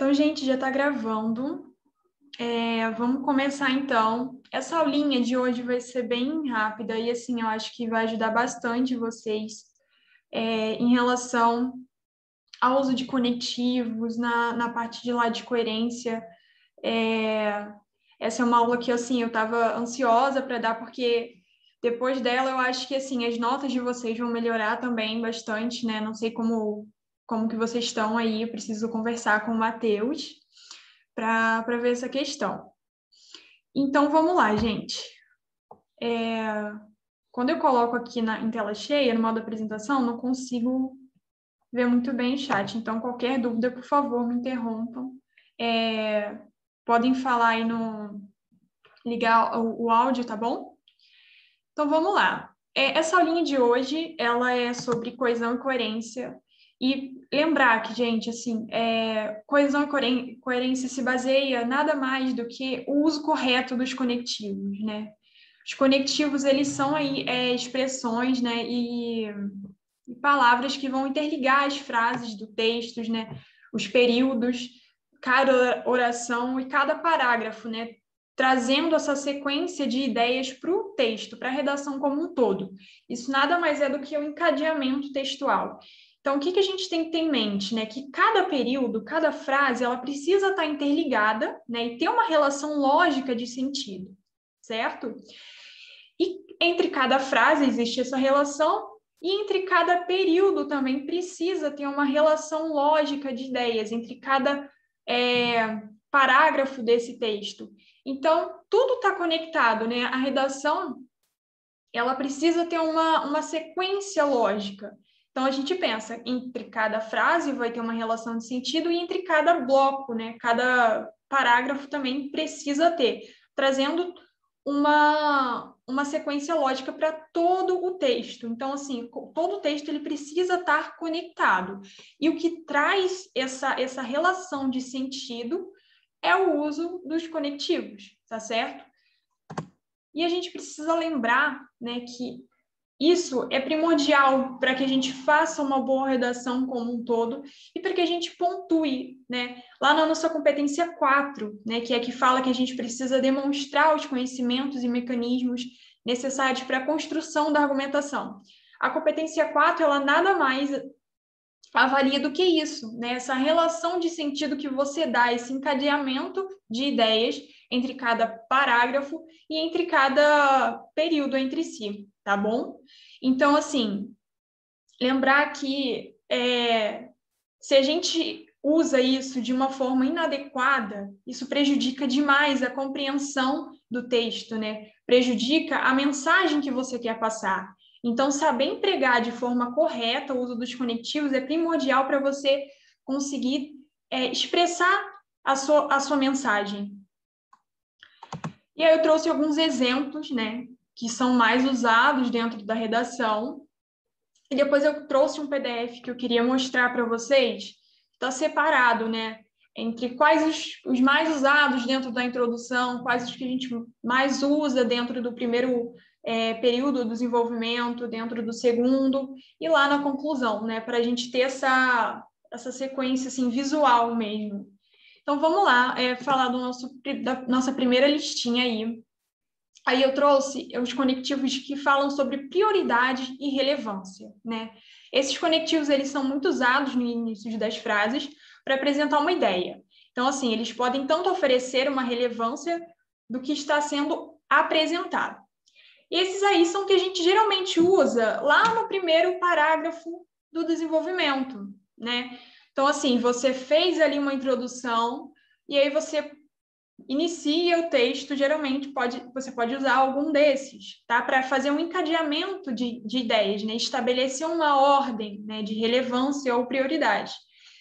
Então, gente, já está gravando. Vamos começar, então. Essa aulinha de hoje vai ser bem rápida e, assim, eu acho que vai ajudar bastante vocês em relação ao uso de conectivos, na parte de lá de coerência. Essa é uma aula que, assim, eu estava ansiosa para dar, porque depois dela eu acho que, assim, as notas de vocês vão melhorar também bastante, né? Não sei como que vocês estão aí, eu preciso conversar com o Matheus para ver essa questão. Então, vamos lá, gente. Quando eu coloco aqui em tela cheia, no modo apresentação, não consigo ver muito bem o chat. Então, qualquer dúvida, por favor, me interrompam. Podem falar aí ligar o áudio, tá bom? Então, vamos lá. Essa aulinha de hoje, ela é sobre coesão e coerência. E lembrar que, gente, assim, coesão e coerência se baseia nada mais do que o uso correto dos conectivos, né? Os conectivos, eles são aí expressões, né, e palavras que vão interligar as frases do texto, né, os períodos, cada oração e cada parágrafo, né, trazendo essa sequência de ideias para o texto, para a redação como um todo. Isso nada mais é do que o encadeamento textual. Então, o que a gente tem que ter em mente, né? Que cada período, cada frase, ela precisa estar interligada, né? E ter uma relação lógica de sentido, certo? E entre cada frase existe essa relação, e entre cada período também precisa ter uma relação lógica de ideias, entre cada parágrafo desse texto. Então, tudo está conectado, né? A redação, ela precisa ter uma sequência lógica. Então, a gente pensa, entre cada frase vai ter uma relação de sentido e entre cada bloco, né? Cada parágrafo também precisa ter, trazendo uma sequência lógica para todo o texto. Então, assim, todo o texto ele precisa estar conectado. E o que traz essa relação de sentido é o uso dos conectivos, tá certo? E a gente precisa lembrar, né, que isso é primordial para que a gente faça uma boa redação como um todo e para que a gente pontue, né? Lá na nossa competência 4, né, que é que fala que a gente precisa demonstrar os conhecimentos e mecanismos necessários para a construção da argumentação. A competência 4, ela nada mais avalia do que isso, né? Essa relação de sentido que você dá, esse encadeamento de ideias entre cada parágrafo e entre cada período entre si, tá bom? Então, assim, lembrar que se a gente usa isso de uma forma inadequada, isso prejudica demais a compreensão do texto, né? Prejudica a mensagem que você quer passar. Então, saber empregar de forma correta o uso dos conectivos é primordial para você conseguir expressar a sua mensagem. E aí eu trouxe alguns exemplos, né, que são mais usados dentro da redação. E depois eu trouxe um PDF que eu queria mostrar para vocês. Está separado, né, entre quais os mais usados dentro da introdução, quais os que a gente mais usa dentro do primeiro período do desenvolvimento, dentro do segundo, e lá na conclusão, né, para a gente ter essa sequência assim, visual mesmo. Então, vamos lá, falar da nossa primeira listinha aí. Aí eu trouxe os conectivos que falam sobre prioridade e relevância, né? Esses conectivos, eles são muito usados no início das frases para apresentar uma ideia. Então, assim, eles podem tanto oferecer uma relevância do que está sendo apresentado. E esses aí são que a gente geralmente usa lá no primeiro parágrafo do desenvolvimento, né? Então, assim, você fez ali uma introdução e aí você inicia o texto, geralmente você pode usar algum desses, tá? Para fazer um encadeamento de ideias, né? Estabelecer uma ordem, né, de relevância ou prioridade.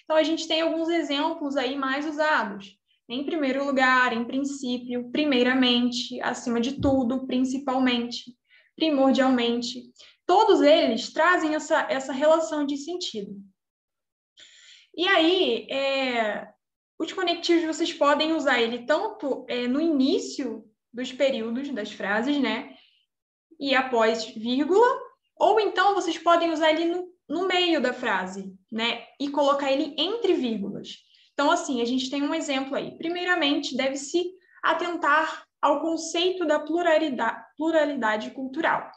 Então, a gente tem alguns exemplos aí mais usados. Em primeiro lugar, em princípio, primeiramente, acima de tudo, principalmente, primordialmente. Todos eles trazem essa relação de sentido. E aí, os conectivos, vocês podem usar ele tanto no início dos períodos das frases, né? E após vírgula, ou então vocês podem usar ele no meio da frase, né? E colocar ele entre vírgulas. Então, assim, a gente tem um exemplo aí. Primeiramente, deve-se atentar ao conceito da pluralidade cultural.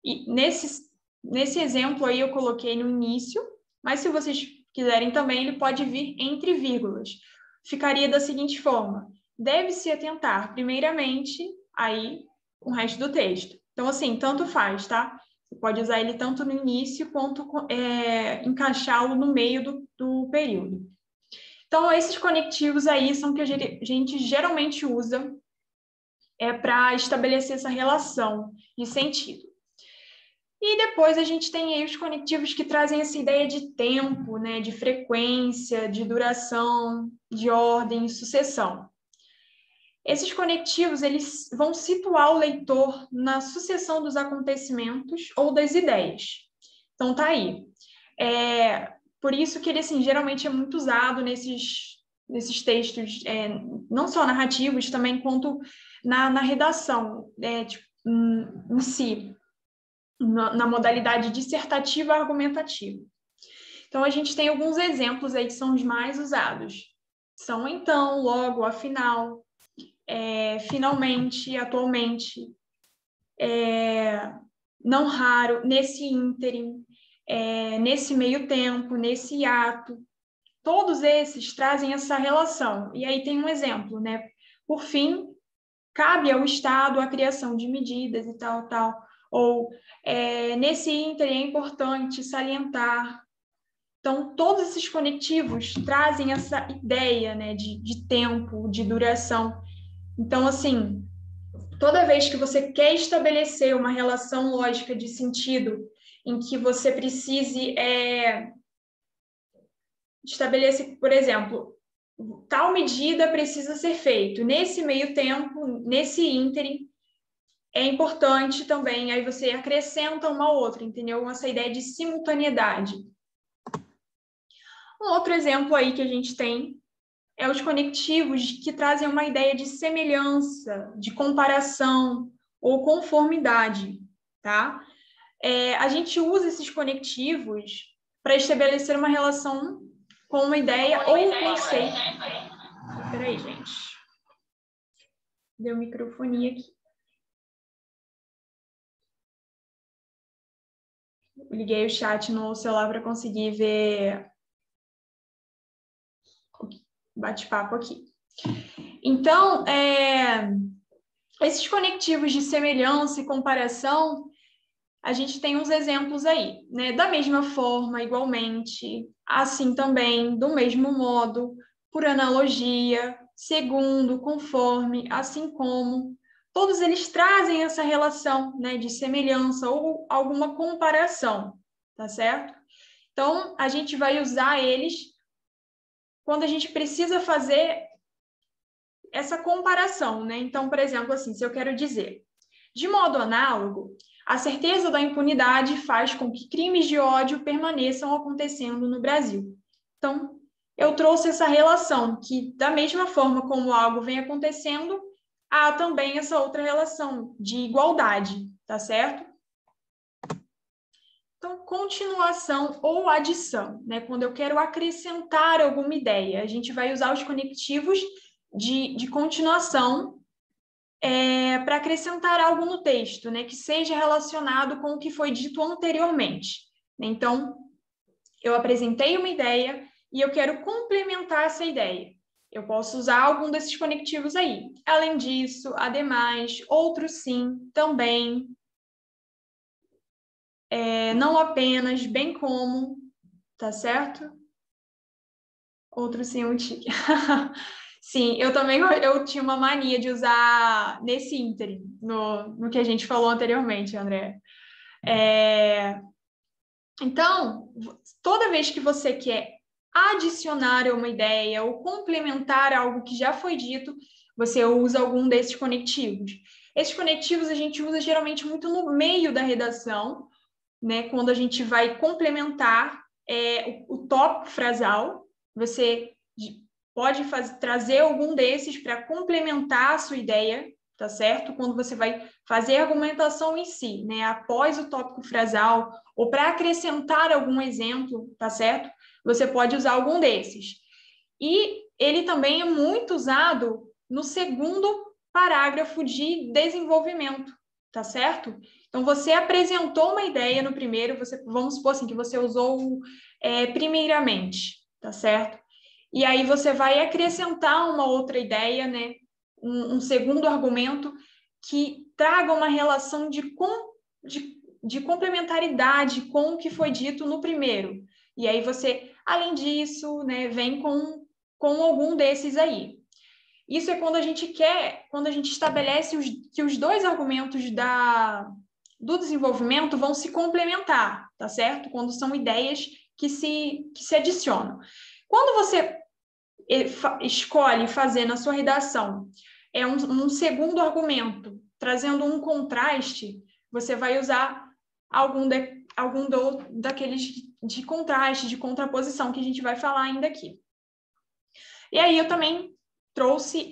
E nesse exemplo aí eu coloquei no início, mas se vocês quiserem também, ele pode vir entre vírgulas. Ficaria da seguinte forma: deve-se atentar, primeiramente, aí o resto do texto. Então, assim, tanto faz, tá? Você pode usar ele tanto no início quanto encaixá-lo no meio do período. Então, esses conectivos aí são que a gente geralmente usa para estabelecer essa relação de sentido. E depois a gente tem aí os conectivos que trazem essa ideia de tempo, né, de frequência, de duração, de ordem e sucessão. Esses conectivos, eles vão situar o leitor na sucessão dos acontecimentos ou das ideias. Então, tá aí. Por isso que ele, assim, geralmente é muito usado nesses textos, não só narrativos, também quanto na redação, tipo, em si, na modalidade dissertativa argumentativa. Então, a gente tem alguns exemplos aí que são os mais usados. São então, logo, afinal, finalmente, atualmente, não raro, nesse ínterim, nesse meio tempo, nesse ato. Todos esses trazem essa relação. E aí tem um exemplo, né? Por fim, cabe ao Estado a criação de medidas e tal, tal. Ou, nesse ínterim é importante salientar. Então, todos esses conectivos trazem essa ideia, né, de tempo, de duração. Então, assim, toda vez que você quer estabelecer uma relação lógica de sentido em que você precise estabelecer, por exemplo, tal medida precisa ser feita. Nesse meio tempo, nesse ínterim, é importante também, aí você acrescenta uma outra, entendeu? Essa ideia de simultaneidade. Um outro exemplo aí que a gente tem é os conectivos que trazem uma ideia de semelhança, de comparação ou conformidade, tá? A gente usa esses conectivos para estabelecer uma relação com uma ideia ou um conceito. Peraí, gente. Deu microfonia aqui. Liguei o chat no celular para conseguir ver bate-papo aqui. Então, esses conectivos de semelhança e comparação, a gente tem uns exemplos aí, né? Da mesma forma, igualmente, assim também, do mesmo modo, por analogia, segundo, conforme, assim como. Todos eles trazem essa relação, né, de semelhança ou alguma comparação, tá certo? Então, a gente vai usar eles quando a gente precisa fazer essa comparação, né? Então, por exemplo, assim, se eu quero dizer, de modo análogo, a certeza da impunidade faz com que crimes de ódio permaneçam acontecendo no Brasil. Então, eu trouxe essa relação, que da mesma forma como algo vem acontecendo, há também essa outra relação de igualdade, tá certo? Então, continuação ou adição, né? Quando eu quero acrescentar alguma ideia, a gente vai usar os conectivos de continuação para acrescentar algo no texto, né? Que seja relacionado com o que foi dito anteriormente. Então, eu apresentei uma ideia e eu quero complementar essa ideia. Eu posso usar algum desses conectivos aí. Além disso, ademais, outros sim, também, não apenas, bem como, tá certo? Outro sim, um tique. Sim, eu tinha uma mania de usar nesse ínterim, no que a gente falou anteriormente, André. Então, toda vez que você quer adicionar uma ideia ou complementar algo que já foi dito, você usa algum desses conectivos. Esses conectivos a gente usa geralmente muito no meio da redação, né? Quando a gente vai complementar o tópico frasal, você pode trazer algum desses para complementar a sua ideia, tá certo? Quando você vai fazer a argumentação em si, né? Após o tópico frasal, ou para acrescentar algum exemplo, tá certo? Você pode usar algum desses. E ele também é muito usado no segundo parágrafo de desenvolvimento, tá certo? Então, você apresentou uma ideia no primeiro, vamos supor assim, que você usou primeiramente, tá certo? E aí você vai acrescentar uma outra ideia, né? Um segundo argumento que traga uma relação de complementaridade com o que foi dito no primeiro. E aí você, além disso, né, vem com algum desses aí. Isso é quando a gente estabelece que os dois argumentos do desenvolvimento vão se complementar, tá certo? Quando são ideias que se adicionam. Quando você escolhe fazer na sua redação um segundo argumento, trazendo um contraste, você vai usar algum daqueles de contraste, de contraposição, que a gente vai falar ainda aqui. E aí eu também trouxe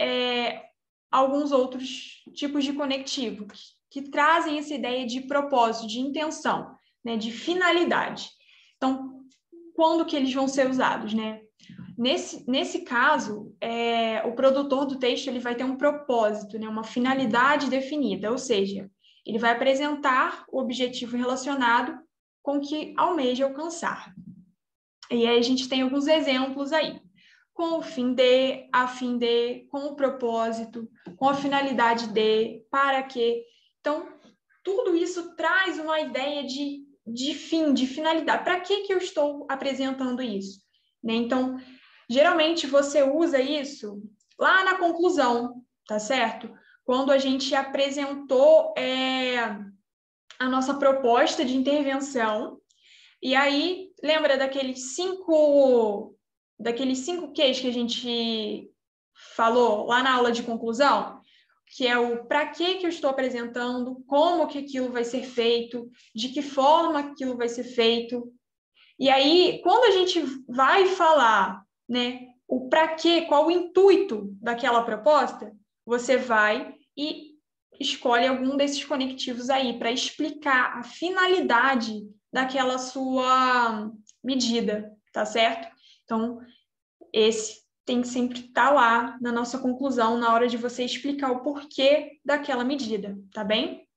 alguns outros tipos de conectivo que trazem essa ideia de propósito, de intenção, né, de finalidade. Então, quando que eles vão ser usados, né? Nesse caso, o produtor do texto ele vai ter um propósito, né, uma finalidade definida, ou seja, ele vai apresentar o objetivo relacionado com o que almeja alcançar. E aí a gente tem alguns exemplos aí. Com o fim de, a fim de, com o propósito, com a finalidade de, para quê. Então, tudo isso traz uma ideia de fim, de finalidade. Para que eu estou apresentando isso? Né? Então, geralmente você usa isso lá na conclusão, tá certo? Quando a gente apresentou a nossa proposta de intervenção, e aí, lembra daqueles cinco Qs que a gente falou lá na aula de conclusão? Que é o para que eu estou apresentando, como que aquilo vai ser feito, de que forma aquilo vai ser feito. E aí, quando a gente vai falar, né, o para quê, qual o intuito daquela proposta, você vai e escolhe algum desses conectivos aí para explicar a finalidade daquela sua medida, tá certo? Então, esse tem que sempre estar lá na nossa conclusão, na hora de você explicar o porquê daquela medida, tá bem?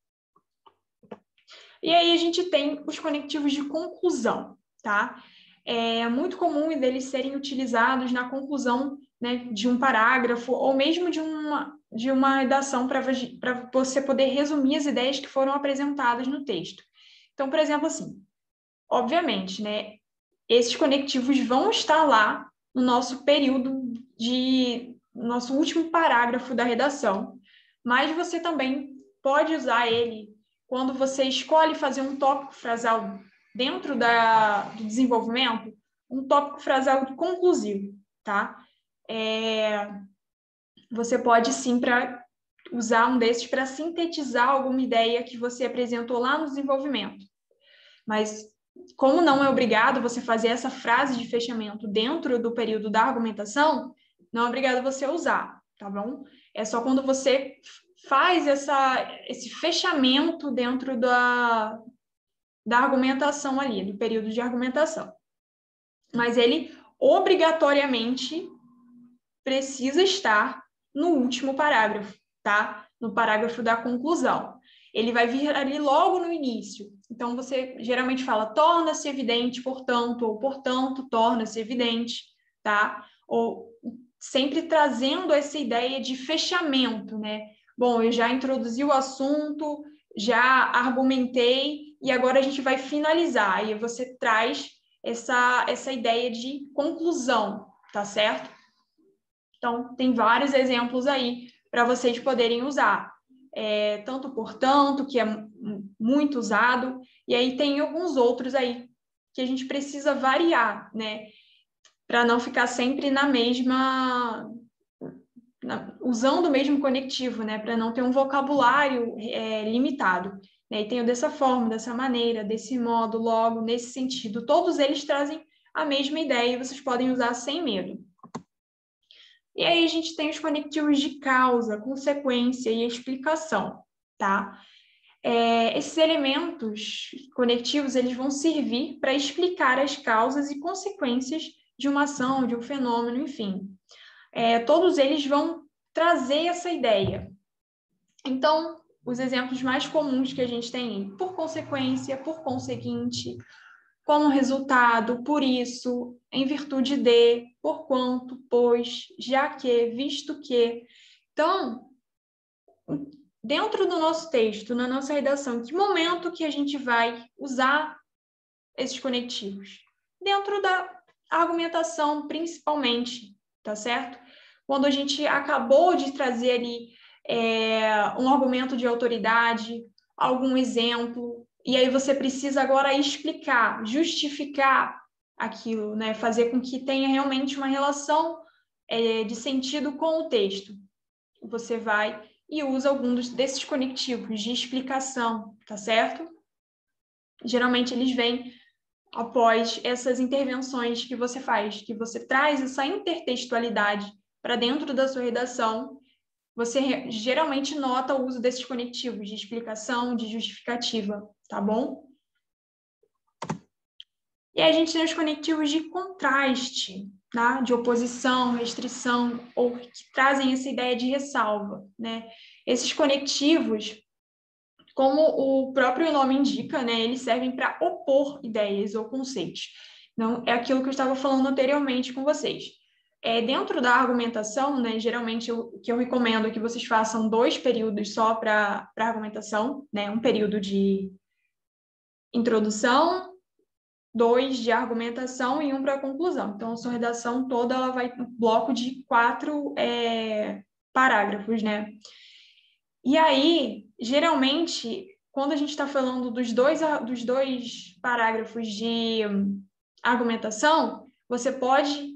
E aí a gente tem os conectivos de conclusão, tá? É muito comum deles serem utilizados na conclusão, né, de um parágrafo ou mesmo de uma redação para você poder resumir as ideias que foram apresentadas no texto. Então, por exemplo, assim, obviamente, né, esses conectivos vão estar lá no nosso nosso último parágrafo da redação, mas você também pode usar ele quando você escolhe fazer um tópico frasal dentro do desenvolvimento, um tópico frasal conclusivo, tá? Você pode sim usar um desses para sintetizar alguma ideia que você apresentou lá no desenvolvimento. Mas, como não é obrigado você fazer essa frase de fechamento dentro do período da argumentação, não é obrigado você usar, tá bom? É só quando você faz esse fechamento dentro da argumentação ali, do período de argumentação. Mas ele obrigatoriamente precisa estar no último parágrafo, tá? No parágrafo da conclusão. Ele vai vir ali logo no início. Então, você geralmente fala, torna-se evidente, portanto, ou portanto, torna-se evidente, tá? Ou sempre trazendo essa ideia de fechamento, né? Bom, eu já introduzi o assunto, já argumentei, e agora a gente vai finalizar. E você traz essa ideia de conclusão, tá certo? Então, tem vários exemplos aí para vocês poderem usar. Tanto portanto, que é muito usado, e aí tem alguns outros aí que a gente precisa variar, né? Para não ficar sempre usando o mesmo conectivo, né? Para não ter um vocabulário limitado. Né? E tenho dessa forma, dessa maneira, desse modo, logo, nesse sentido. Todos eles trazem a mesma ideia e vocês podem usar sem medo. E aí a gente tem os conectivos de causa, consequência e explicação, tá? Esses elementos conectivos, eles vão servir para explicar as causas e consequências de uma ação, de um fenômeno, enfim. Todos eles vão trazer essa ideia. Então, os exemplos mais comuns que a gente tem, por consequência, por conseguinte, como resultado, por isso, em virtude de, por quanto, pois, já que, visto que. Então, dentro do nosso texto, na nossa redação, em que momento que a gente vai usar esses conectivos? Dentro da argumentação, principalmente, tá certo? Quando a gente acabou de trazer ali um argumento de autoridade, algum exemplo, e aí você precisa agora explicar, justificar aquilo, né? Fazer com que tenha realmente uma relação de sentido com o texto. Você vai e usa algum desses conectivos de explicação, tá certo? Geralmente eles vêm após essas intervenções que você faz, que você traz essa intertextualidade para dentro da sua redação. Você geralmente nota o uso desses conectivos de explicação, de justificativa, tá bom? E aí a gente tem os conectivos de contraste, tá? De oposição, restrição, ou que trazem essa ideia de ressalva, né? Esses conectivos, como o próprio nome indica, né? Eles servem para opor ideias ou conceitos. Então, é aquilo que eu estava falando anteriormente com vocês. Dentro da argumentação, né, geralmente o que eu recomendo é que vocês façam 2 períodos só para argumentação, né, um período de introdução, 2 de argumentação e 1 para conclusão. Então, a sua redação toda ela vai um bloco de 4 parágrafos, né? E aí, geralmente, quando a gente está falando dos dois parágrafos de argumentação, você pode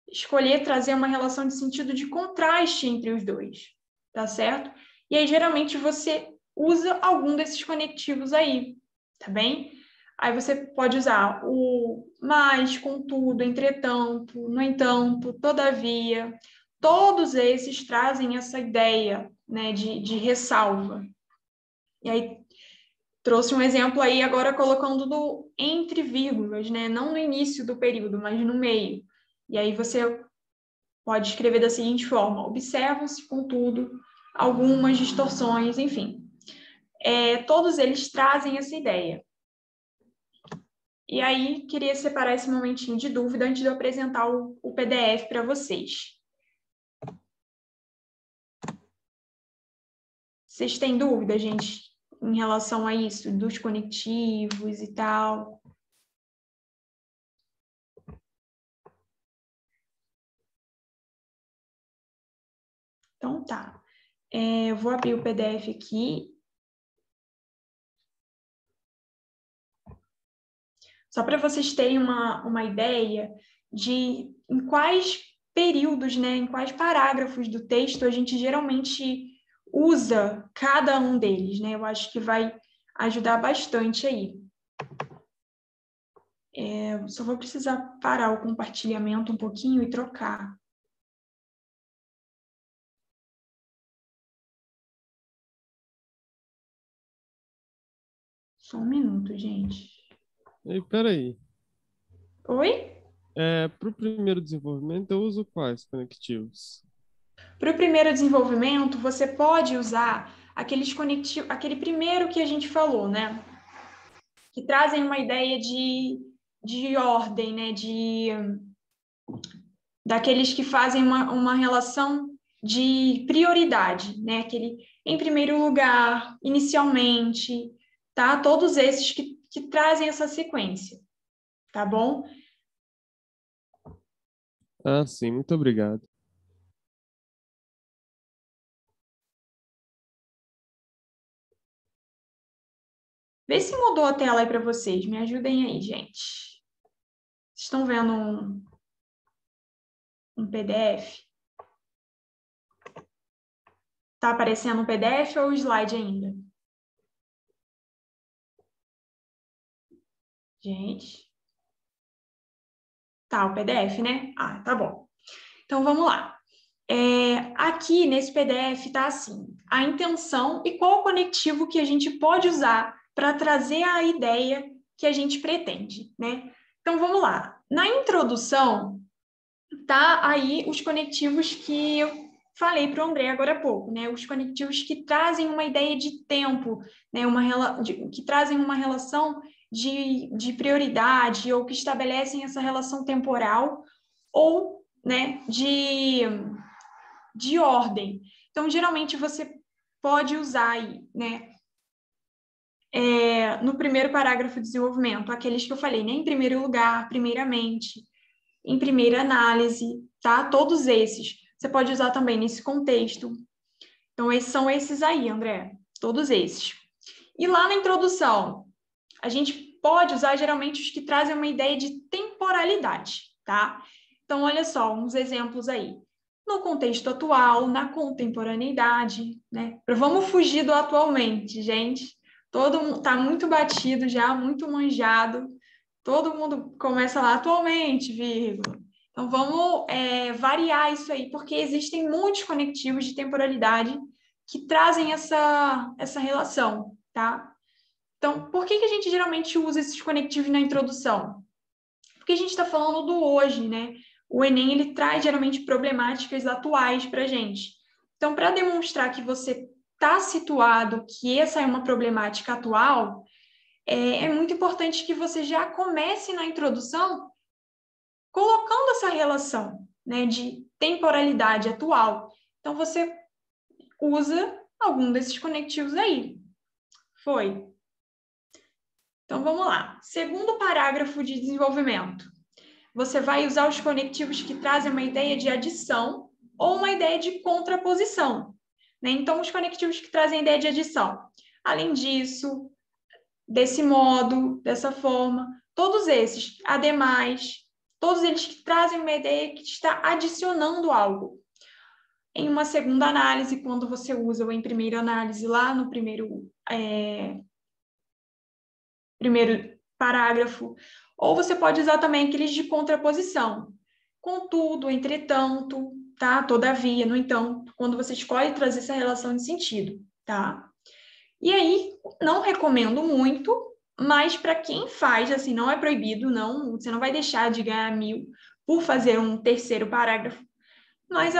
escolher trazer uma relação de sentido de contraste entre os dois, tá certo? E aí, geralmente, você usa algum desses conectivos aí, tá bem? Aí você pode usar o mas, contudo, entretanto, no entanto, todavia. Todos esses trazem essa ideia, né, de ressalva. E aí, trouxe um exemplo aí agora colocando do entre vírgulas, né? Não no início do período, mas no meio. E aí você pode escrever da seguinte forma: observam-se, contudo, algumas distorções, enfim. Todos eles trazem essa ideia. E aí, queria separar esse momentinho de dúvida antes de eu apresentar o PDF para vocês. Vocês têm dúvida, gente, em relação a isso, dos conectivos e tal? Então, tá. Eu vou abrir o PDF aqui. Só para vocês terem uma ideia de em quais períodos, né, em quais parágrafos do texto a gente geralmente usa cada um deles, né? Eu acho que vai ajudar bastante aí. Só vou precisar parar o compartilhamento um pouquinho e trocar. Só um minuto, gente. E peraí. Oi? Para o primeiro desenvolvimento, eu uso quais conectivos? Para o primeiro desenvolvimento, você pode usar aqueles conectivos, aquele primeiro que a gente falou, né? Que trazem uma ideia de ordem, né? Daqueles que fazem uma relação de prioridade, né? Aquele em primeiro lugar, inicialmente, tá? Todos esses que trazem essa sequência, tá bom? Ah, sim, muito obrigado. Vê se mudou a tela aí para vocês. Me ajudem aí, gente. Vocês estão vendo um PDF? Tá aparecendo um PDF ou o slide ainda? Gente. Tá, o PDF, né? Ah, tá bom. Então, vamos lá. Aqui nesse PDF tá assim, a intenção e qual o conectivo que a gente pode usar para trazer a ideia que a gente pretende, né? Então, vamos lá. Na introdução, tá aí os conectivos que eu falei para o André agora há pouco, né? Os conectivos que trazem uma ideia de tempo, né? Que trazem uma relação de prioridade ou que estabelecem essa relação temporal ou, né, de ordem. Então, geralmente, você pode usar aí, né, no primeiro parágrafo de desenvolvimento, aqueles que eu falei, né, em primeiro lugar, primeiramente, em primeira análise, tá? Todos esses. Você pode usar também nesse contexto. Então, são esses aí, André. Todos esses. E lá na introdução, a gente pode usar geralmente os que trazem uma ideia de temporalidade, tá? Então, olha só, uns exemplos aí. No contexto atual, na contemporaneidade, né? Vamos fugir do atualmente, gente. Todo mundo tá muito batido já, muito manjado. Todo mundo começa lá atualmente, vírgula. Então, vamos variar isso aí, porque existem muitos conectivos de temporalidade que trazem essa relação, tá? Então, por que a gente geralmente usa esses conectivos na introdução? Porque a gente está falando do hoje, né? O Enem, ele traz geralmente problemáticas atuais para a gente. Então, para demonstrar que você está situado, que essa é uma problemática atual, é muito importante que você já comece na introdução colocando essa relação, né, de temporalidade atual. Então, você usa algum desses conectivos aí. Foi. Então, vamos lá. Segundo parágrafo de desenvolvimento. Você vai usar os conectivos que trazem uma ideia de adição ou uma ideia de contraposição, né? Então, os conectivos que trazem a ideia de adição. Além disso, desse modo, dessa forma, todos esses, ademais, todos eles que trazem uma ideia que está adicionando algo. Em uma segunda análise, quando você usa o em primeira análise lá no primeiro parágrafo, ou você pode usar também aqueles de contraposição. Contudo, entretanto, tá? Todavia, no entanto, quando você escolhe trazer essa relação de sentido, tá? E aí, não recomendo muito, mas para quem faz, assim, não é proibido, não, você não vai deixar de ganhar 1.000 por fazer um terceiro parágrafo, mas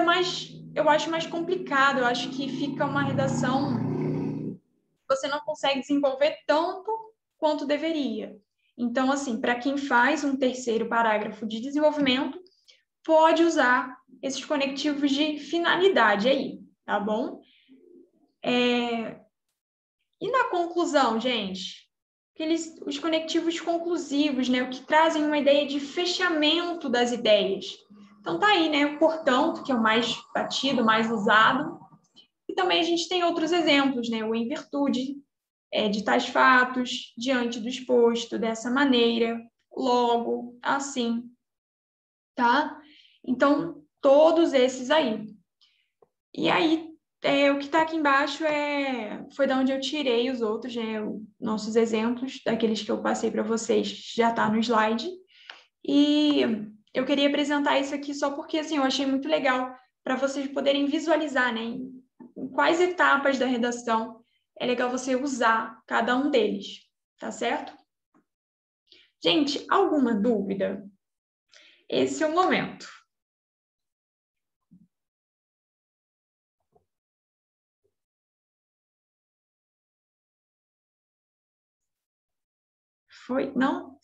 eu acho mais complicado, eu acho que fica uma redação, você não consegue desenvolver tanto quanto deveria. Então, assim, para quem faz um terceiro parágrafo de desenvolvimento, pode usar esses conectivos de finalidade aí, tá bom? E na conclusão, gente? Os conectivos conclusivos, né? O que trazem uma ideia de fechamento das ideias. Então, tá aí, né? O portanto, que é o mais batido, mais usado. E também a gente tem outros exemplos, né? O em virtude de tais fatos, diante do exposto, dessa maneira, logo, assim, tá? Então, todos esses aí. E aí, o que está aqui embaixo foi da onde eu tirei os outros, né? Nossos exemplos, daqueles que eu passei para vocês, já está no slide. E eu queria apresentar isso aqui só porque, assim, eu achei muito legal para vocês poderem visualizar, né? Em quais etapas da redação é legal você usar cada um deles, tá certo? Gente, alguma dúvida? Esse é o momento. Foi? Não?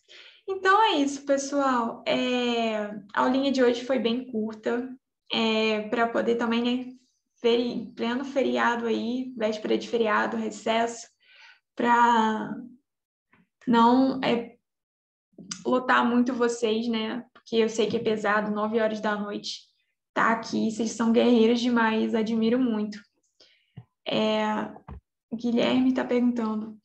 Então é isso, pessoal. A aulinha de hoje foi bem curta, para poder também, né, pleno feriado aí, véspera de feriado, recesso, para não lotar muito vocês, né? Porque eu sei que é pesado, 9 horas da noite, tá aqui, vocês são guerreiros demais, admiro muito. O Guilherme tá perguntando.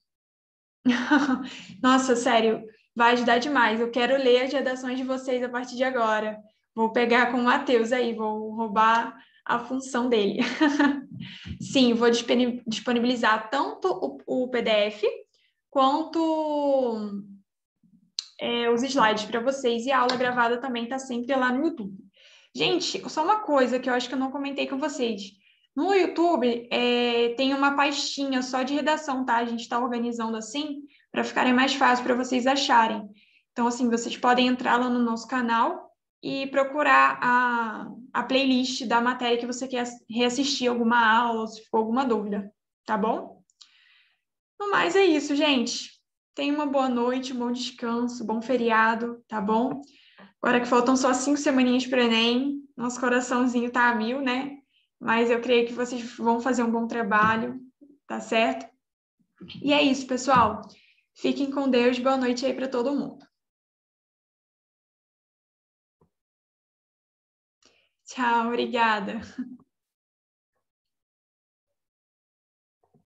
Nossa, sério, vai ajudar demais. Eu quero ler as redações de vocês a partir de agora. Vou pegar com o Matheus aí, vou roubar a função dele. Sim, vou disponibilizar tanto o PDF quanto os slides para vocês. E a aula gravada também está sempre lá no YouTube. Gente, só uma coisa que eu acho que eu não comentei com vocês. No YouTube tem uma pastinha só de redação, tá? A gente está organizando assim para ficarem mais fácil para vocês acharem. Então, assim, vocês podem entrar lá no nosso canal e procurar a playlist da matéria que você quer reassistir alguma aula, ou se ficou alguma dúvida, tá bom? No mais é isso, gente. Tenha uma boa noite, um bom descanso, bom feriado, tá bom? Agora que faltam só 5 semaninhas para o Enem, nosso coraçãozinho tá a mil, né? Mas eu creio que vocês vão fazer um bom trabalho, tá certo? E é isso, pessoal. Fiquem com Deus. Boa noite aí para todo mundo. Tchau, obrigada.